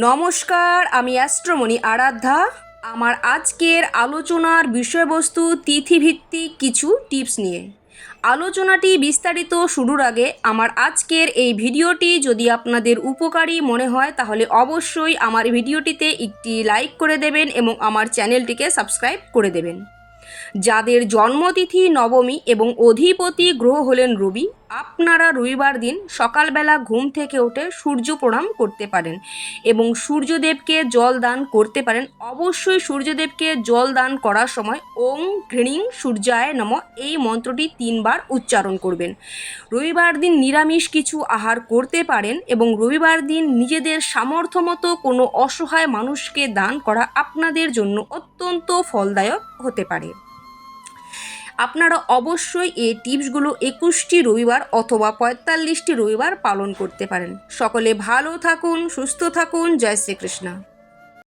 নমস্কার, আমি অ্যাস্ট্রোমণি আরাধ্যা। আমার আজকের আলোচনার বিষয়বস্তু তিথিভিত্তিক কিছু টিপস নিয়ে। আলোচনাটি বিস্তারিত শুরুর আগে আমার আজকের এই ভিডিওটি যদি আপনাদের উপকারী মনে হয় তাহলে অবশ্যই আমার ভিডিওটিতে একটি লাইক করে দেবেন এবং আমার চ্যানেলটিকে সাবস্ক্রাইব করে দেবেন। যাদের জন্মতিথি নবমী এবং অধিপতি গ্রহ হলেন রবি, আপনারা রবিবার দিন সকালবেলা ঘুম থেকে উঠে সূর্য প্রণাম করতে পারেন এবং সূর্যদেবকে জল দান করতে পারেন। অবশ্যই সূর্যদেবকে জল দান করার সময় ওং ঘৃণীং সূর্যায় নমঃ এই মন্ত্রটি 3 বার উচ্চারণ করবেন। রবিবার দিন নিরামিষ কিছু আহার করতে পারেন এবং রবিবার দিন নিজেদের সামর্থ্য মতো কোনো অসহায় মানুষকে দান করা আপনাদের জন্য অত্যন্ত ফলদায়ক হতে পারে। আপনারা অবশ্যই এই টিপসগুলো 21টি রবিবার অথবা 45টি রবিবার পালন করতে পারেন। সকলে ভালো থাকুন, সুস্থ থাকুন। জয় শ্রীকৃষ্ণ।